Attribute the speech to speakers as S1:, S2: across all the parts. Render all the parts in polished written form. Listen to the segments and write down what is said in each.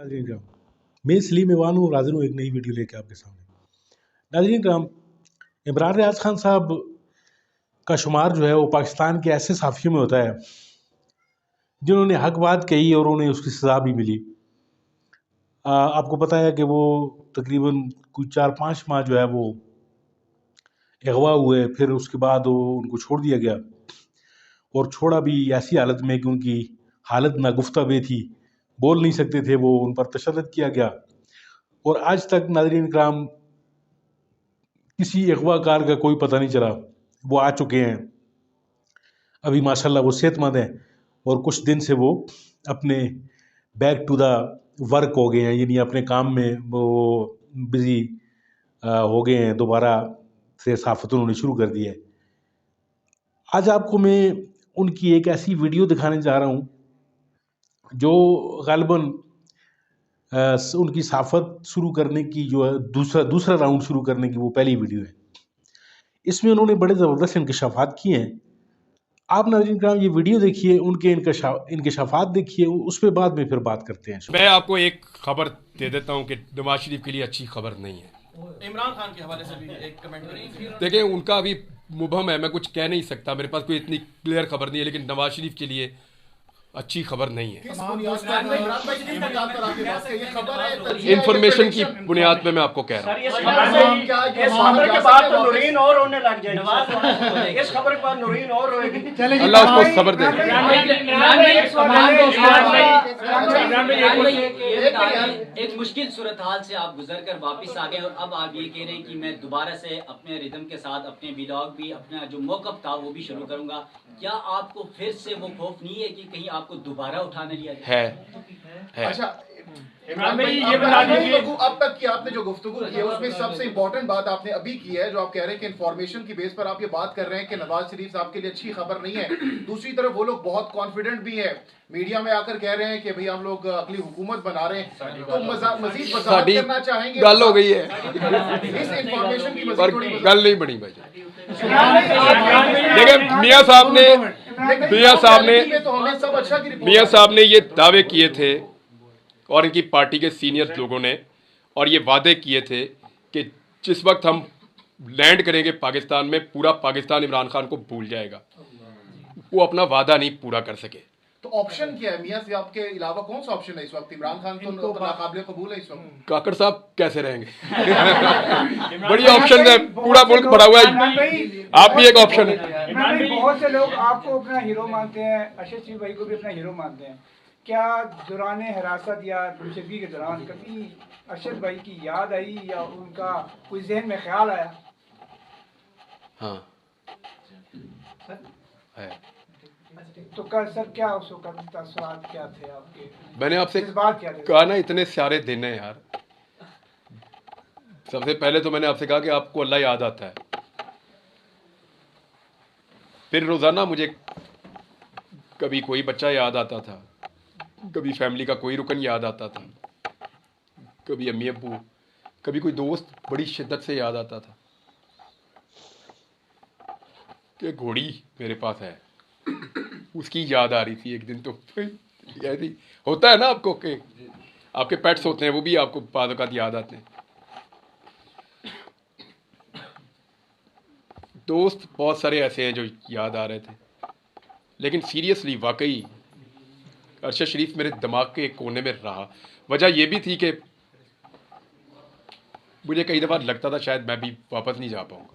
S1: नाज़रीन कराम, मैं सलीम ईवान हूँ, हाज़िर हूँ एक नई वीडियो लेके आपके सामने। नाज़रीन कराम, इमरान रियाज खान साहब का शुमार जो है वो पाकिस्तान के ऐसे सहाफ़ियों में होता है जिन्होंने हक बात कही और उन्हें उसकी सज़ा भी मिली। आपको पता है कि वो तकरीबन कुछ 4-5 माह जो है वो अगवा हुए, फिर उसके बाद वो उनको छोड़ दिया गया और छोड़ा भी ऐसी हालत में कि उनकी हालत नागुफ्ता बे थी, बोल नहीं सकते थे वो, उन पर तशद्दुद किया गया और आज तक नाज़रीन कराम किसी अगवाकार का कोई पता नहीं चला। वो आ चुके हैं, अभी माशाल्लाह वो सेहतमंद हैं और कुछ दिन से वो अपने बैक टू द वर्क हो गए हैं, यानी अपने काम में वो बिज़ी हो गए हैं, दोबारा से सहाफ़त उन्होंने शुरू कर दी है। आज आपको मैं उनकी एक ऐसी वीडियो दिखाने जा रहा हूँ जो ग़ालिबन उनकी सहाफ़त शुरू करने की जो है दूसरा राउंड शुरू करने की वो पहली वीडियो है। इसमें उन्होंने बड़े ज़बरदस्त इंकशाफ़ात किए हैं। आप नाज़रीन कराम ये वीडियो देखिए, उनके इंकशाफ़ात देखिए, उस पे बाद में फिर बात करते हैं।
S2: मैं आपको एक खबर दे देता हूं कि नवाज शरीफ के लिए अच्छी खबर नहीं है।
S3: इमरान खान के हवाले से भी एक कमेंट करें।
S2: देखिए उनका अभी मुबहम है, मैं कुछ कह नहीं सकता, मेरे पास कोई इतनी क्लियर खबर नहीं है, लेकिन नवाज शरीफ के लिए अच्छी खबर नहीं है। इंफॉर्मेशन की बुनियाद पे मैं आपको कह रहा हूँ। अल्लाह उसको सब्र दे।
S4: एक मुश्किल सूरत हाल से आप गुजर कर वापिस आ गए और अब आप ये कह रहे हैं कि मैं दोबारा से अपने रिदम के साथ अपने व्लॉग भी, अपना जो मौक़िफ़ था वो भी शुरू करूंगा। क्या आपको फिर से वो खौफ नहीं है कि कहीं आपको दोबारा उठाने लिया जाए?
S2: है।
S5: अच्छा इमरान भाई, ये बता दीजिए अब तक की आपने जो गुफ्तगू की है उसमें सबसे इंपॉर्टेंट बात आपने अभी की है, जो आप कह रहे हैं कि इन्फॉर्मेशन की बेस पर आप ये बात कर रहे हैं कि नवाज शरीफ साहब के लिए अच्छी खबर नहीं है। दूसरी तरफ वो लोग बहुत कॉन्फिडेंट भी है, मीडिया में आकर कह रहे हैं कि भाई हम लोग अगली हुकूमत बना रहे हैं, तो मजीद वजाहत करना चाहेंगे?
S2: गल हो गई है,
S5: इस इंफॉर्मेशन की
S2: पर गल नहीं बनी भाई। देखिए मियां साहब ने ये दावे किए थे और इनकी पार्टी के सीनियर लोगों ने, और ये वादे किए थे कि जिस वक्त हम लैंड करेंगे पाकिस्तान में, पूरा पाकिस्तान इमरान खान को भूल जाएगा। वो अपना वादा नहीं पूरा कर सके।
S5: तो ऑप्शन क्या है मियां साहब के अलावा? कौन सा ऑप्शन है इस वक्त? इमरान खान तो नाकाबिले कबूल है इस वक्त।
S2: काकड़ साहब कैसे रहेंगे? बड़ी ऑप्शन है, पूरा मुल्क भरा हुआ है, आप भी एक ऑप्शन है।
S6: बहुत से लोग आपको अपना हीरो मानते हैं, अरशद शरीफ भाई को भी अपना हीरो मानते हैं। क्या दौरान हिरासत या गुमशुदगी के दौरान कभी अरशद भाई की याद आई या उनका कोई जहन में ख्याल आया?
S2: हाँ है।
S6: तो कल सर क्या उस वक्त तासुरात क्या थे आपके?
S2: मैंने आपसे
S6: बात क्या
S2: कहा ना, इतने सारे दिन हैं यार। सबसे पहले तो मैंने आपसे कहा कि आपको अल्लाह याद आता है, फिर रोजाना मुझे कभी कोई बच्चा याद आता था, कभी फैमिली का कोई रुकन याद आता था, कभी अम्मी अब्बू, कभी कोई दोस्त बड़ी शिद्दत से याद आता था कि घोड़ी मेरे पास है, उसकी याद आ रही थी एक दिन। तो ऐसी होता है ना आपको कि आपके पेट्स होते हैं, वो भी आपको बाद वक़्त याद आते हैं। दोस्त बहुत सारे ऐसे हैं जो याद आ रहे थे, लेकिन सीरियसली वाकई अरशद शरीफ मेरे दिमाग के एक कोने में रहा। वजह यह भी थी कि मुझे कई दफ़ा लगता था शायद मैं भी वापस नहीं जा पाऊंगा,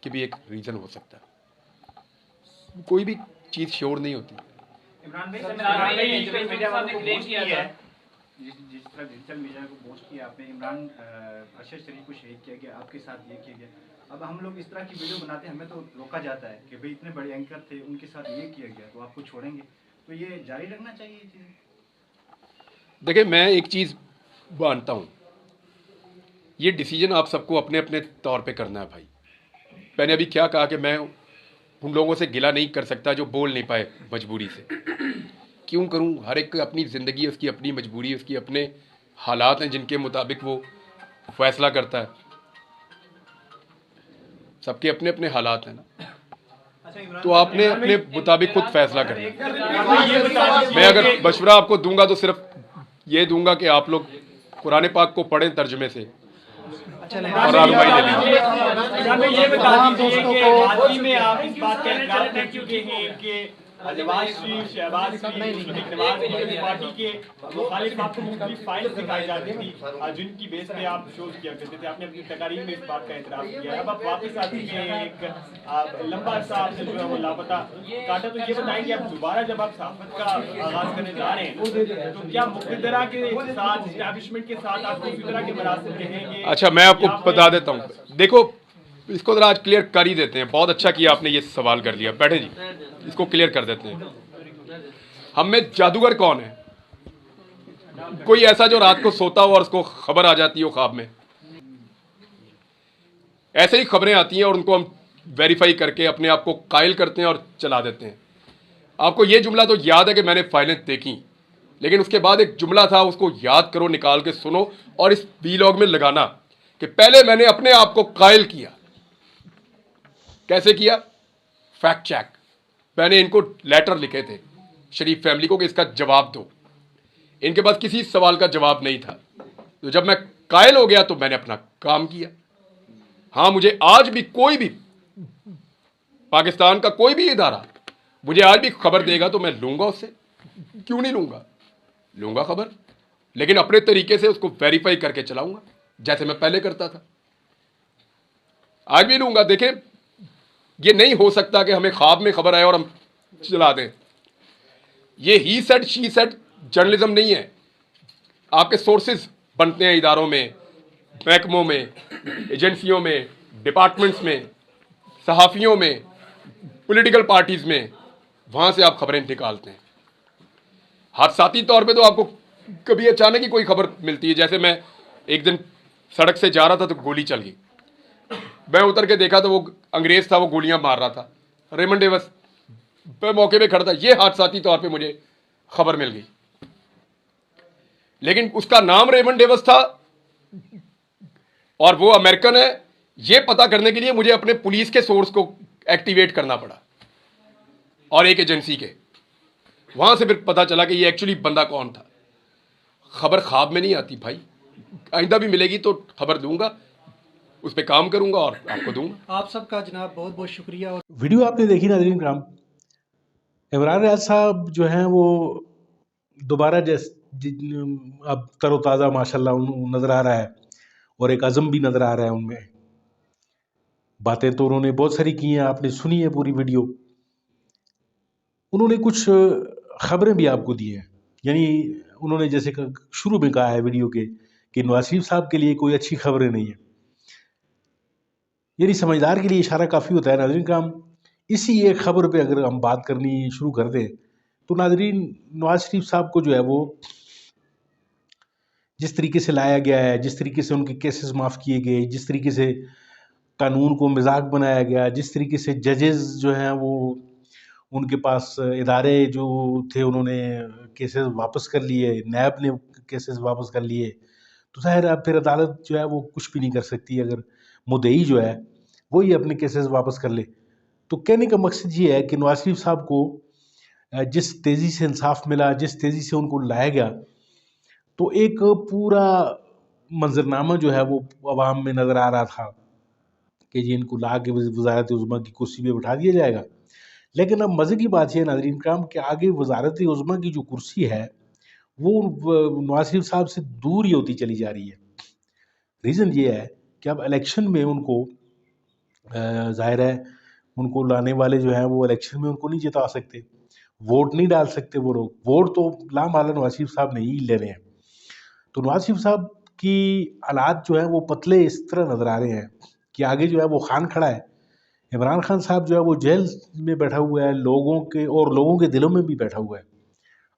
S2: कि भी एक रीज़न हो सकता है। कोई भी चीज़ श्योर नहीं होती।
S7: इमरान भाई जिस तरह डिजिटल मीडिया को पोस्ट किया आपने, इमरान अरशद शरीफ को शहीद किया गया, आपके साथ ये किया गया। अब हम लोग इस तरह की वीडियो बनाते हैं, हमें तो रोका जाता है कि भाई इतने बड़े एंकर थे, उनके साथ ये किया गया, तो आपको छोड़ेंगे? तो ये जारी रखना चाहिए ये चीज़?
S2: देखिए मैं एक चीज़ मानता हूँ, ये डिसीजन आप सबको अपने अपने तौर पे करना है भाई। मैंने अभी क्या कहा कि मैं उन लोगों से गिला नहीं कर सकता जो बोल नहीं पाए मजबूरी से। क्यों करूं? हर एक अपनी ज़िंदगी है, उसकी अपनी मजबूरी है, उसकी अपने हालात हैं जिनके मुताबिक वो फैसला करता है। सबके अपने अपने हालात हैं ना, तो आपने अपने मुताबिक खुद फैसला करना है। मैं अगर मशवरा आपको दूंगा तो सिर्फ ये दूंगा कि आप लोग कुरान पाक को पढ़ें तर्जुमे से
S7: अच्छा
S2: और रहनुमाई ले लीजिए।
S7: ये बता दीजिए कि हाल ही में आप इस बात का इकरार कर चुके हैं कि नवाज शरीफ, शहबाज शरीफ, नवाज पार्टी के मुखालिफ आपको मुख्तलिफ फाइल्स दिखाई जाती थी जिनकी बेस पे आप शोज किया करते थे। आपने अपनी तकारीर में इस बात का एतराफ़ किया है। अब आप वापस आ चुके हैं, एक लंबा अर्सा आपसे जो है वो लापता काटा। तो ये बताएंगे आप दोबारा जब आप सहाफ़त का आगाज़ करने जा रहे हैं तो क्या मुक़द्दरा के साथ, इस्टेब्लिशमेंट के साथ आप किसी तरह के मरासिल रहेंगे?
S2: अच्छा, मैं आपको बता देता हूँ। देखो, इसको ज़रा आज क्लियर कर ही देते हैं। बहुत अच्छा किया आपने ये सवाल कर लिया। बैठे जी, इसको क्लियर कर देते हैं। हम में जादूगर कौन है? कोई ऐसा जो रात को सोता हो और उसको खबर आ जाती हो ख्वाब में। ऐसे ही खबरें आती हैं और उनको हम वेरीफाई करके अपने आप को कायल करते हैं और चला देते हैं। आपको ये जुमला तो याद है कि मैंने फाइलें देखी, लेकिन उसके बाद एक जुमला था, उसको याद करो, निकाल के सुनो और इस वीलॉग में लगाना कि पहले मैंने अपने आप को कायल किया। कैसे किया? Fact check. मैंने इनको लेटर लिखे थे शरीफ फैमिली को कि इसका जवाब दो। इनके पास किसी सवाल का जवाब नहीं था। तो जब मैं कायल हो गया तो मैंने अपना काम किया। हाँ, मुझे आज भी कोई भी पाकिस्तान का कोई भी इदारा मुझे आज भी खबर देगा तो मैं लूंगा उससे। क्यों नहीं लूंगा? लूंगा खबर, लेकिन अपने तरीके से उसको वेरीफाई करके चलाऊंगा, जैसे मैं पहले करता था। आज भी लूंगा। देखें, ये नहीं हो सकता कि हमें ख्वाब में खबर आए और हम चला दें। ये he said she said journalism नहीं है। आपके सोर्सेज बनते हैं इदारों में, महकमों में, एजेंसियों में, डिपार्टमेंट्स में, सहाफ़ियों में, पॉलिटिकल पार्टीज़ में। वहाँ से आप खबरें निकालते हैं। हादसाती तौर पे तो आपको कभी अचानक ही कोई खबर मिलती है। जैसे मैं एक दिन सड़क से जा रहा था तो गोली चल गई। मैं उतर के देखा तो वो अंग्रेज था, वो गोलियां मार रहा था। रेमंड डेविस पे मौके पे खड़ा था। ये हादसाती तौर पे मुझे खबर मिल गई, लेकिन उसका नाम रेमंड डेविस था और वो अमेरिकन है। ये पता करने के लिए मुझे अपने पुलिस के सोर्स को एक्टिवेट करना पड़ा और एक एजेंसी के। वहां से फिर पता चला कि ये एक्चुअली बंदा कौन था। खबर ख्वाब में नहीं आती भाई। आइंदा भी मिलेगी तो खबर दूंगा, उस पर काम करूंगा और आपको दूंगा।
S8: आप सबका जनाब बहुत बहुत शुक्रिया। और
S1: वीडियो आपने देखी नाज़रीन कराम, इमरान रियाज साहब जो हैं वो दोबारा अब तरोताज़ा माशाल्लाह नज़र आ रहा है और एक अज़म भी नज़र आ रहा है उनमें। बातें तो उन्होंने बहुत सारी की हैं, आपने सुनी है पूरी वीडियो। उन्होंने कुछ खबरें भी आपको दी हैं, यानी उन्होंने जैसे शुरू में कहा है वीडियो के कि नवाज शरीफ साहब के लिए कोई अच्छी खबरें नहीं है। यानी समझदार के लिए इशारा काफ़ी होता है नाज़रीन कराम। इसी एक खबर पे अगर हम बात करनी शुरू कर दें तो नाज़रीन, नवाज शरीफ साहब को जो है वो जिस तरीके से लाया गया है, जिस तरीके से उनके केसेस माफ़ किए गए, जिस तरीके से कानून को मजाक बनाया गया, जिस तरीके से जजेस जो हैं वो उनके पास इदारे जो थे उन्होंने केसेस वापस कर लिए, नैब ने केसेस वापस कर लिए, तो ज़ाहिर है फिर अदालत जो है वो कुछ भी नहीं कर सकती अगर मुद्दई जो है वही अपने केसेस वापस कर ले। तो कहने का मकसद ये है कि नवाज शरीफ साहब को जिस तेज़ी से इंसाफ मिला, जिस तेज़ी से उनको लाया गया, तो एक पूरा मंजरनामा जो है वो अवाम में नज़र आ रहा था कि जी इनको ला के वज़ारत उज़्मा की कुर्सी पे बैठा दिया जाएगा। लेकिन अब मज़े की बात यह है नाज़रीन कराम कि आगे वज़ारत उज़्मा की जो कुर्सी है वो नवाज शरीफ साहब से दूर ही होती चली जा रही है। रीज़न ये है कि अब इलेक्शन में उनको ज़ाहिर है उनको लाने वाले जो हैं वो इलेक्शन में उनको नहीं जिता सकते, वोट नहीं डाल सकते वो लोग। वोट तो लामाला नवाज शरीफ साहब ने ही लेने हैं। तो नवाज शरीफ साहब की हालात जो है वो पतले इस तरह नज़र आ रहे हैं कि आगे जो है वो खान खड़ा है। इमरान खान साहब जो है वो जेल में बैठा हुआ है, लोगों के दिलों में भी बैठा हुआ है।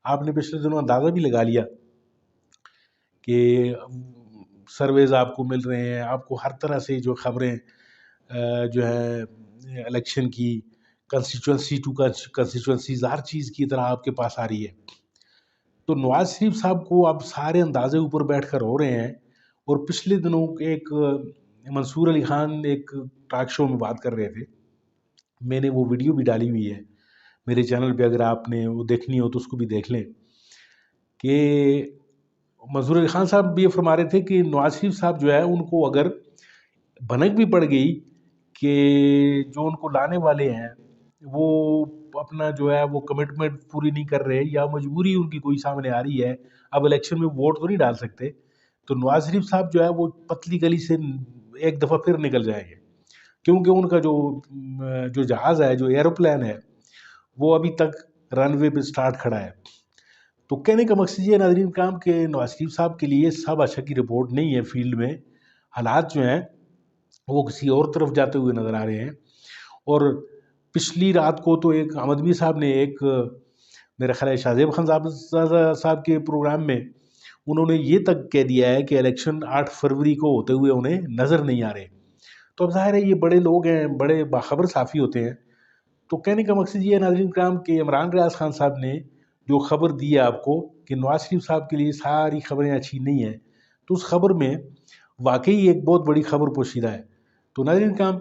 S1: आपने पिछले दिनों अंदाज़ा भी लगा लिया कि सर्वेज आपको मिल रहे हैं, आपको हर तरह से जो खबरें जो है इलेक्शन की, कंस्टिट्यूंसी टू कंस्टिट्यूंसीज, हर चीज़ की तरह आपके पास आ रही है। तो नवाज शरीफ साहब को अब सारे अंदाजे ऊपर बैठकर हो रहे हैं। और पिछले दिनों एक मंसूर अली खान एक टॉक शो में बात कर रहे थे, मैंने वो वीडियो भी डाली हुई है मेरे चैनल पे, अगर आपने वो देखनी हो तो उसको भी देख लें, कि मंसूर अली खान साहब भी ये फरमा रहे थे कि नवाज शरीफ साहब जो है उनको अगर भनक भी पड़ गई कि जो उनको लाने वाले हैं वो अपना जो है वो कमिटमेंट पूरी नहीं कर रहे या मजबूरी उनकी कोई सामने आ रही है, अब इलेक्शन में वोट तो नहीं डाल सकते, तो नवाज शरीफ साहब जो है वो पतली गली से एक दफ़ा फिर निकल जाएंगे, क्योंकि उनका जो जहाज़ है, जो एरोप्लेन है, वो अभी तक रनवे पे स्टार्ट खड़ा है। तो कहने का मकसद ये नाज़रीन काम के नवाज शरीफ साहब के लिए सब अच्छा की रिपोर्ट नहीं है। फील्ड में हालात जो हैं वो किसी और तरफ जाते हुए नज़र आ रहे हैं। और पिछली रात को तो एक आम आदमी साहब ने एक मेरा ख्याल है शाहजेब खान साहब के प्रोग्राम में उन्होंने ये तक कह दिया है कि इलेक्शन 8 फरवरी को होते हुए उन्हें नज़र नहीं आ रहे। तो अब ज़ाहिर है ये बड़े लोग हैं, बड़े बाखबर साफ़ी होते हैं। तो कहने का मकसद ये है नाज़रीन कराम कि इमरान रियाज खान साहब ने जो खबर दी है आपको कि नवाज शरीफ साहब के लिए सारी खबरें अच्छी नहीं हैं, तो उस खबर में वाकई एक बहुत बड़ी खबर पोशीदा है। तो नाज़रीन कराम,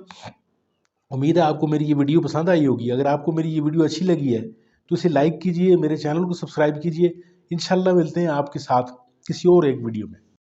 S1: उम्मीद है आपको मेरी ये वीडियो पसंद आई होगी। अगर आपको मेरी ये वीडियो अच्छी लगी है तो इसे लाइक कीजिए, मेरे चैनल को सब्सक्राइब कीजिए। इंशाल्लाह मिलते हैं आपके साथ किसी और एक वीडियो में।